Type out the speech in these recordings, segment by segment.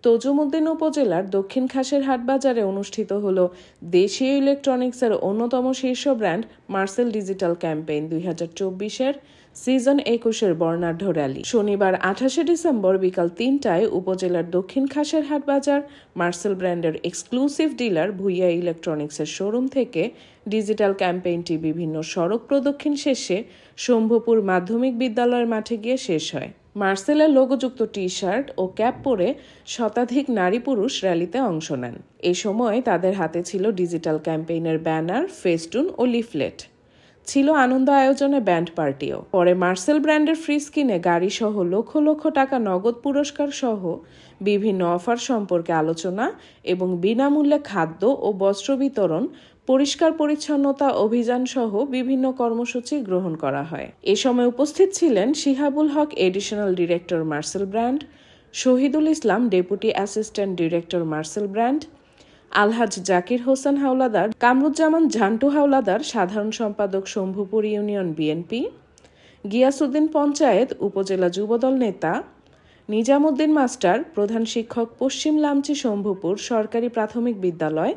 তজুমুদ্দিন উপজেলার দক্ষিণ খাসের হাট বাজারে অনুষ্ঠিত হল দেশীয় ইলেকট্রনিক্সের অন্যতম শীর্ষ ব্র্যান্ড মার্সেল ডিজিটাল ক্যাম্পেইন 2024-এর সিজন 21-এর বর্ণাঢ্য র্যালি। শনিবার 28 ডিসেম্বর বিকাল 3টায় উপজেলার দক্ষিণ খাসের হাট বাজার মার্সেল ব্র্যান্ডের এক্সক্লুসিভ ডিলার ভুইয়া ইলেকট্রনিক্সের শোরুম থেকে ডিজিটাল ক্যাম্পেইনটি বিভিন্ন সড়ক প্রদক্ষিণ শেষে শম্ভুপুর মাধ্যমিক বিদ্যালয়ের মাঠে গিয়ে শেষ হয়। মার্সেলের লোগোযুক্ত টি-শার্ট ও ক্যাপ পরে শতাধিক নারী পুরুষ র্যালিতে অংশ নেন। এ সময় তাদের হাতে ছিল ডিজিটাল ক্যাম্পেইনের ব্যানার, ফেস্টুন ও লিফলেট। ছিল আনন্দ আয়োজনে ব্যান্ড পার্টিও। পরে মার্সেল ব্র্যান্ডের ফ্রি স্কিনে গাড়ি সহ লক্ষ লক্ষ টাকা নগদ পুরস্কার সহ বিভিন্ন অফার সম্পর্কে আলোচনা এবং বিনামূল্যে খাদ্য ও বস্ত্র বিতরণ, পরিষ্কার পরিচ্ছন্নতা অভিযান সহ বিভিন্ন কর্মসূচি গ্রহণ করা হয়। এ সময় উপস্থিত ছিলেন Shihabul Haque, additional director Marcel brand, Shahidul Islam, deputy assistant director Marcel brand, Alhaj Zakir Hossain Howlader, Kamruzzaman Jhantu Howlader, সাধারণ সম্পাদক শম্ভুপুর ইউনিয়ন বিএনপি, গিয়াসউদ্দিন পঞ্চায়েত উপজেলা যুবদল নেতা, নিজামুদ্দিন মাস্টার, প্রধান শিক্ষক, পশ্চিম লামচি শম্ভুপুর সরকারি প্রাথমিক বিদ্যালয়,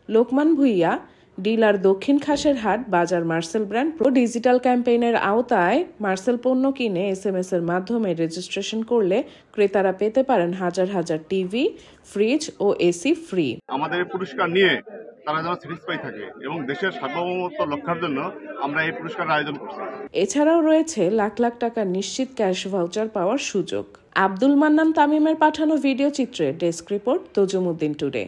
লোকমান ভুইয়া, ডিলার দক্ষিণ খাসের হাট বাজার মার্সেল ব্র্যান্ড। ডিজিটাল ক্যাম্পেইনের আওতায় মার্সেল পণ্য কিনে SMS এর মাধ্যমে রেজিস্ট্রেশন করলে ক্রেতারা পেতে পারেন হাজার হাজার টিভি, ফ্রিজ ও এসি ফ্রি। আমাদের পুরস্কার নিয়ে তারা যেন স্যাটিসফাই থাকে এবং দেশের সার্বভৌমত্ব রক্ষার জন্য আমরা এই পুরস্কার আয়োজন করছি। এছাড়াও রয়েছে লাখ লাখ টাকা নিশ্চিত ক্যাশ ভাউচার পাওয়ার সুযোগ। আব্দুল মান্নান তামিমের পাঠানো ভিডিও চিত্রে ডেস্ক রিপোর্ট, তজুমুদ্দিন টুডে।